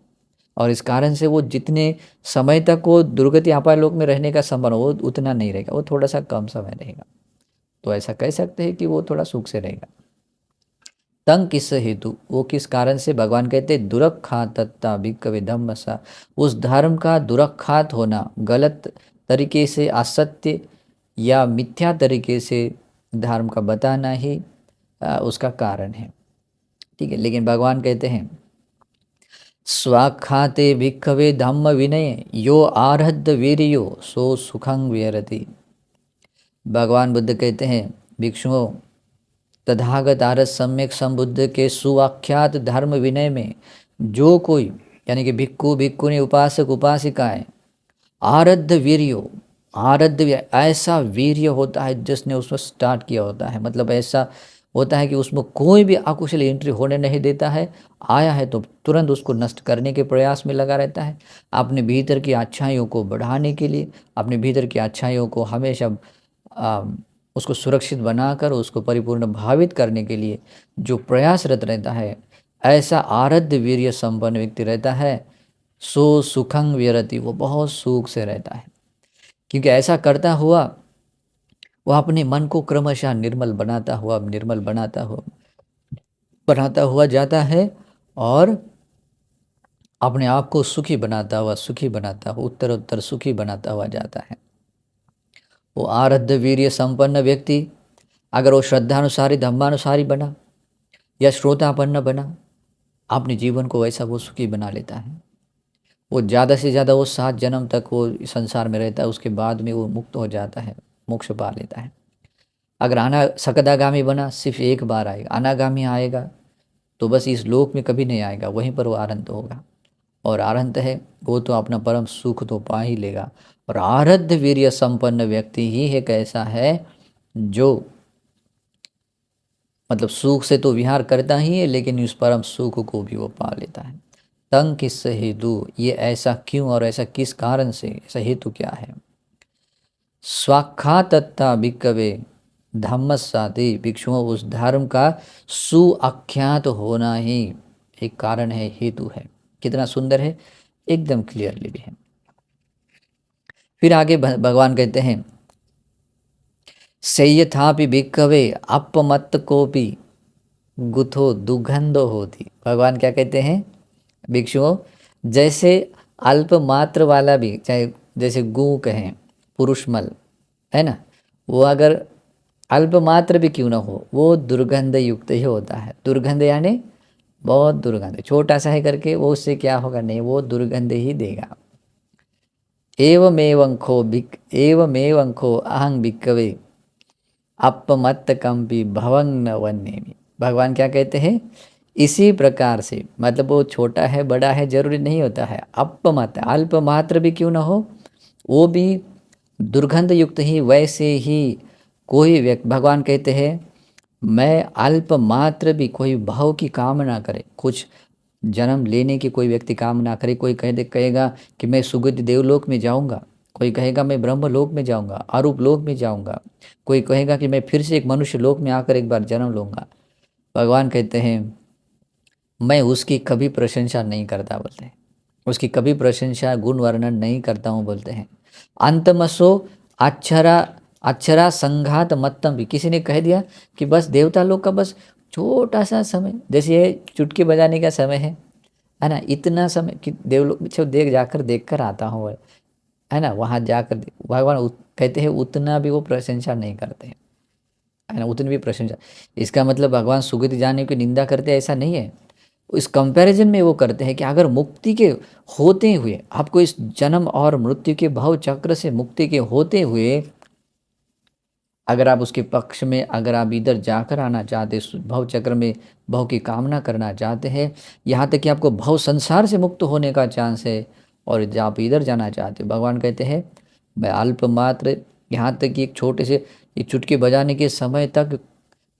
और इस कारण से वो जितने समय तक वो दुर्गति अपाय लोक में रहने का संभावना वो उतना नहीं रहेगा, वो थोड़ा सा कम समय रहेगा। तो ऐसा कह सकते हैं कि वो थोड़ा सुख से रहेगा। तंग किस हेतु, वो किस कारण से? भगवान कहते दुरखातता भिक्खवे धम्मसा, उस धर्म का दुरखात होना, गलत तरीके से, असत्य या मिथ्या तरीके से धर्म का बताना ही उसका कारण है। ठीक है, लेकिन भगवान कहते हैं स्वाखाते भिक्खवे धम्म विनय यो आरहद वीर्यो सो सुखं विहरति। भगवान बुद्ध कहते हैं भिक्षुओं तथागत आर्य सम्यक संबुद्ध के सुआख्यात धर्म विनय में जो कोई यानी कि भिक्खु भिक्खुनी उपासक उपासिकाएं आरද්ධ वीर्यो ऐसा वीर्य होता है जिसने उसको स्टार्ट किया होता है, मतलब ऐसा होता है कि उसमें कोई भी अकुशल एंट्री होने नहीं देता है। आया है तो तुरंत उसको नष्ट करने के प्रयास में लगा रहता है। अपने भीतर की अच्छाइयों को बढ़ाने के लिए, अपने भीतर की अच्छाइयों को हमेशा आ, उसको सुरक्षित बनाकर उसको परिपूर्ण भावित करने के लिए जो प्रयासरत रहता है, ऐसा आरද්ධ वीर्य संपन्न व्यक्ति रहता है। सो सुखंग विरति, वो बहुत सुख से रहता है, क्योंकि ऐसा करता हुआ वह अपने मन को क्रमशः निर्मल बनाता हुआ जाता है और अपने आप को सुखी बनाता हुआ उत्तर सुखी बनाता हुआ जाता है। वो आरද්ධ वीर्य संपन्न व्यक्ति अगर वो श्रद्धानुसारी धम्मानुसारी बना या श्रोतापन्न बना, अपने जीवन को वैसा वो सुखी बना लेता है। वो ज़्यादा से ज़्यादा वो 7 जन्म तक वो संसार में रहता है, उसके बाद में वो मुक्त हो जाता है, मोक्ष पा लेता है। अगर सकदागामी बना, सिर्फ एक बार आएगा। अनागामी आएगा तो बस इस लोक में कभी नहीं आएगा, वहीं पर वो आरंत होगा। और आरंत है वो तो अपना परम सुख तो पा ही लेगा। और आरද්ධ वीर्य संपन्न व्यक्ति ही एक ऐसा है जो मतलब सुख से तो विहार करता ही है, लेकिन उस परम सुख को भी वो पा लेता है। तंग किस हेतु, ये ऐसा क्यों और ऐसा किस कारण से, ऐसा हेतु क्या है? स्वाख्यातता भिक्खवे धम्म साधि, भिक्षुओं उस धर्म का सुआख्यात होना ही एक कारण है, हेतु है। कितना सुंदर है, एकदम क्लियरली भी है। फिर आगे भगवान कहते हैं सेयथापि भिक्खवे अपमत्त कोपि गुथो दुगंधो होती। भगवान क्या कहते हैं? भिक्षुओं, जैसे अल्प मात्र वाला भी, चाहे जैसे गू कहें, पुरुषमल है ना, वो अगर अल्प मात्र भी क्यों ना हो, वो दुर्गंध युक्त ही होता है। दुर्गंध यानी बहुत दुर्गंध, छोटा सा है करके वो उससे क्या होगा, नहीं, वो दुर्गंध ही देगा। एवमेवं खो अहं भिक्खवे अपमत्त कंपी भवंग न वन्येमि। भगवान क्या कहते हैं? इसी प्रकार से, मतलब वो छोटा है बड़ा है जरूरी नहीं होता है, अपमत अल्प मात्र भी क्यों ना हो, वो भी दुर्गंध युक्त ही, वैसे ही कोई व्यक्ति, भगवान कहते हैं मैं अल्प मात्र भी, कोई भाव की कामना करे, कुछ जन्म लेने की कोई व्यक्ति कामना करे, कोई कहेगा कि मैं सुगत देवलोक में जाऊंगा, कोई कहेगा मैं ब्रह्मलोक में जाऊंगा, आरूप लोक में जाऊंगा, कोई कहेगा कि मैं फिर से एक मनुष्य लोक में आकर एक बार जन्म लूंगा। भगवान कहते हैं मैं उसकी कभी प्रशंसा नहीं करता, बोलते हैं उसकी कभी प्रशंसा गुण वर्णन नहीं करता हूँ, बोलते हैं। अंतमसो अक्षरा संघात मत्तम भी, किसी ने कह दिया कि बस देवता लोग का बस छोटा सा समय, जैसे ये चुटकी बजाने का समय है ना, इतना समय कि देवलोक जाकर देख कर आता हूँ, है ना, वहाँ जाकर भगवान कहते हैं उतना भी वो प्रशंसा नहीं करते हैं, है ना, उतनी भी प्रशंसा। इसका मतलब भगवान सुगति जाने की निंदा करते ऐसा नहीं है। इस कंपैरिजन में वो करते हैं कि अगर मुक्ति के होते हुए, आपको इस जन्म और मृत्यु के भाव चक्र से मुक्ति के होते हुए, अगर आप उसके पक्ष में, अगर आप इधर जाकर आना चाहते, भव चक्र में भव की कामना करना चाहते हैं, यहाँ तक कि आपको भव संसार से मुक्त होने का चांस है, और जब आप इधर जाना चाहते, भगवान कहते हैं मैं अल्प मात्र, यहाँ तक कि एक छोटे से एक चुटकी बजाने के समय तक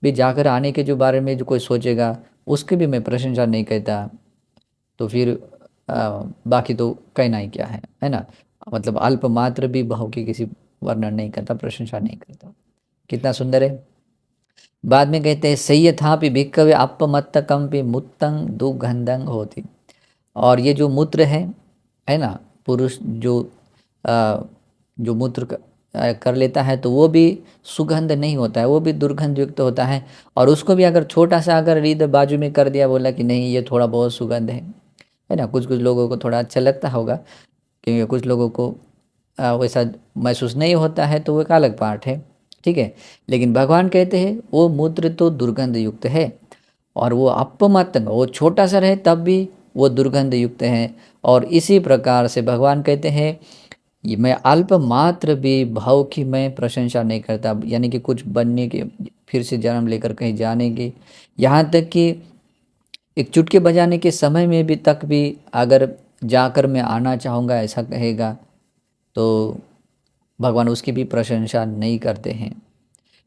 भी जाकर आने के जो बारे में जो कोई सोचेगा, उसकी भी मैं प्रशंसा नहीं कहता, तो फिर बाकी तो कहना ही क्या है ना। मतलब अल्प मात्र भी भाव की किसी वर्णन नहीं करता, प्रशंसा नहीं करता। कितना सुंदर है। बाद में कहते हैं सही था भी भिक्खवे अपमत्त कंपि मुत्तंग दुगंधंग होती। और ये जो मूत्र है ना, पुरुष जो मूत्र कर लेता है तो वो भी सुगंध नहीं होता है, वो भी दुर्गंध युक्त होता है। और उसको भी अगर छोटा सा अगर इधर बाजू में कर दिया, बोला कि नहीं ये थोड़ा बहुत सुगंध है ना, कुछ लोगों को थोड़ा अच्छा लगता होगा, क्योंकि कुछ लोगों को वैसा महसूस नहीं होता है, तो वो एक अलग पार्ट है, ठीक है। लेकिन भगवान कहते हैं वो मूत्र तो दुर्गंध युक्त है, और वो अपमत्त, वो छोटा सा रहे तब भी वो दुर्गंध युक्त है। और इसी प्रकार से भगवान कहते हैं मैं अल्प मात्र भी भाव की मैं प्रशंसा नहीं करता, यानी कि कुछ बनने के फिर से जन्म लेकर कहीं जाने की, यहाँ तक कि एक चुटकी बजाने के समय में भी तक भी अगर जाकर मैं आना चाहूँगा ऐसा कहेगा, तो भगवान उसकी भी प्रशंसा नहीं करते हैं।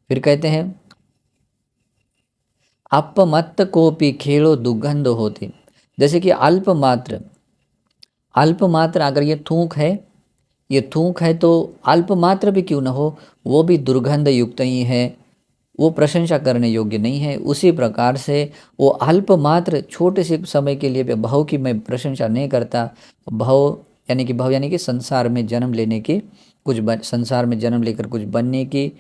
फिर कहते हैं अल्पमत्त कोपि खेलो दुर्गंध होती। जैसे कि अल्प मात्र अगर ये थूक है तो अल्प मात्र भी क्यों न हो, वो भी दुर्गंध युक्त ही है, वो प्रशंसा करने योग्य नहीं है। उसी प्रकार से वो अल्प मात्र छोटे से समय के लिए भी भाव की मैं प्रशंसा नहीं करता। भाव यानी कि संसार में जन्म लेने की संसार में जन्म लेकर कुछ बनने की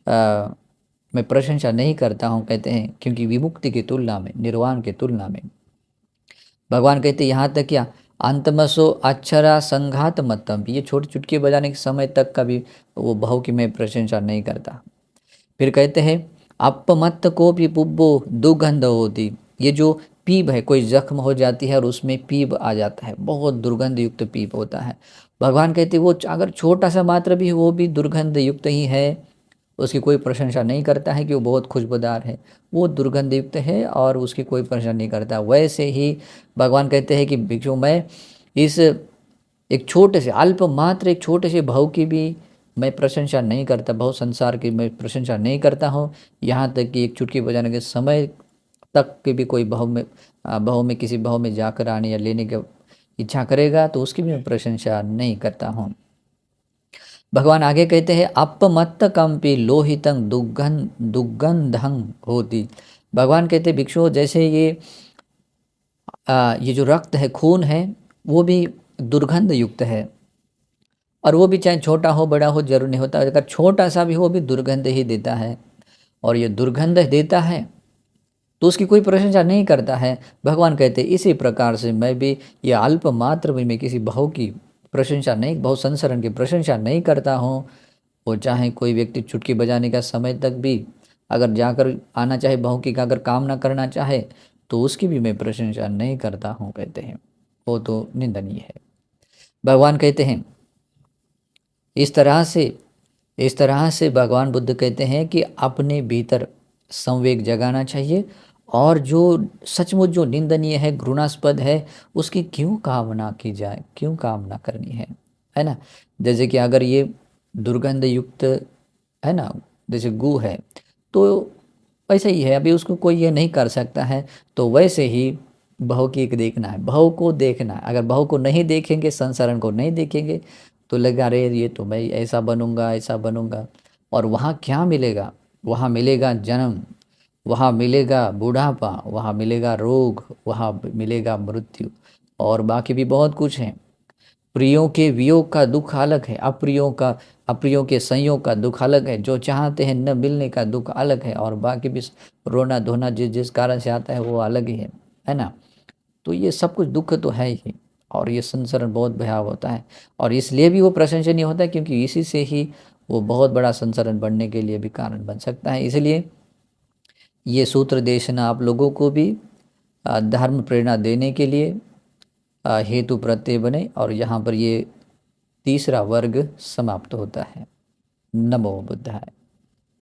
मैं प्रशंसा नहीं करता हूँ, कहते हैं, क्योंकि विमुक्ति की तुलना में, निर्वाण की तुलना में भगवान कहते हैं यहाँ तक क्या अंतमसो अक्षरा संघात मतम, ये छोटी चुटकी बजाने के समय तक का भी वो भाव की मैं प्रशंसा नहीं करता। फिर कहते हैं अपमत्त को भी पुब्बो दुर्गंध होती। ये जो पीप है, कोई जख्म हो जाती है और उसमें पीप आ जाता है, बहुत दुर्गंध युक्त पीप होता है। भगवान कहते हैं वो अगर छोटा सा मात्र भी वो भी दुर्गंध युक्त ही है, उसकी कोई प्रशंसा नहीं करता है कि वो बहुत खुशबूदार है, वो दुर्गंध युक्त है और उसकी कोई प्रशंसा नहीं करता। वैसे ही भगवान कहते हैं कि भिक्षु मैं इस एक छोटे से अल्प मात्र एक छोटे से भाव की भी मैं प्रशंसा नहीं करता, भाव संसार की मैं प्रशंसा नहीं करता हूँ। यहाँ तक कि एक चुटकी बजाने के समय तक के भी कोई भाव में किसी भाव में जाकर आने या लेने की इच्छा करेगा तो उसकी भी मैं प्रशंसा नहीं करता हूँ। भगवान आगे कहते हैं अपमत्त कंपी लोहितं दुर्गंधं होती। भगवान कहते हैं भिक्षु जैसे ये जो रक्त है, खून है, वो भी दुर्गंध युक्त है, और वो भी चाहे छोटा हो बड़ा हो जरूर नहीं होता, अगर छोटा सा भी हो भी दुर्गंध ही देता है, और ये दुर्गंध देता है तो उसकी कोई प्रशंसा नहीं करता है। भगवान कहते हैं इसी प्रकार से मैं भी ये अल्प मात्र भी मैं किसी भाव की प्रशंसा नहीं, भाव संसरण की प्रशंसा नहीं करता हूँ। वो चाहे कोई व्यक्ति चुटकी बजाने का समय तक भी अगर जाकर आना चाहे, भाव की अगर कामना करना चाहे, तो उसकी भी मैं प्रशंसा नहीं करता हूँ, कहते हैं, वो तो निंदनीय है। भगवान कहते हैं इस तरह से भगवान बुद्ध कहते हैं कि अपने भीतर संवेग जगाना चाहिए, और जो सचमुच जो निंदनीय है, घृणास्पद है, उसकी क्यों कामना की जाए, क्यों कामना करनी है ना। जैसे कि अगर ये दुर्गंध युक्त है ना, जैसे गू है, तो वैसे ही है, अभी उसको कोई ये नहीं कर सकता है। तो वैसे ही भाव की एक देखना है, भाव को देखना है। अगर भाव को नहीं देखेंगे, संसारण को नहीं देखेंगे, तो लगा अरे ये तो मैं ऐसा बनूंगा ऐसा बनूंगा, और वहाँ क्या मिलेगा, वहाँ मिलेगा जन्म, वहाँ मिलेगा बुढ़ापा, वहाँ मिलेगा रोग, वहाँ मिलेगा मृत्यु, और बाकी भी बहुत कुछ है। प्रियों के वियोग का दुख अलग है, अप्रियों के संयोग का दुख अलग है, जो चाहते हैं न मिलने का दुख अलग है, और बाकी भी रोना धोना जिस जिस कारण से आता है वो अलग ही है ना। तो ये सब कुछ दुख तो है ही, और ये संसरण बहुत भयावह होता है, और इसलिए भी वो प्रशंसनीय होता है क्योंकि इसी से ही वो बहुत बड़ा संसरण बढ़ने के लिए भी कारण बन सकता है। इसलिए ये सूत्र देशना आप लोगों को भी धर्म प्रेरणा देने के लिए हेतु प्रत्यय बने, और यहाँ पर ये तीसरा वर्ग समाप्त होता है। नमो बुद्धाय।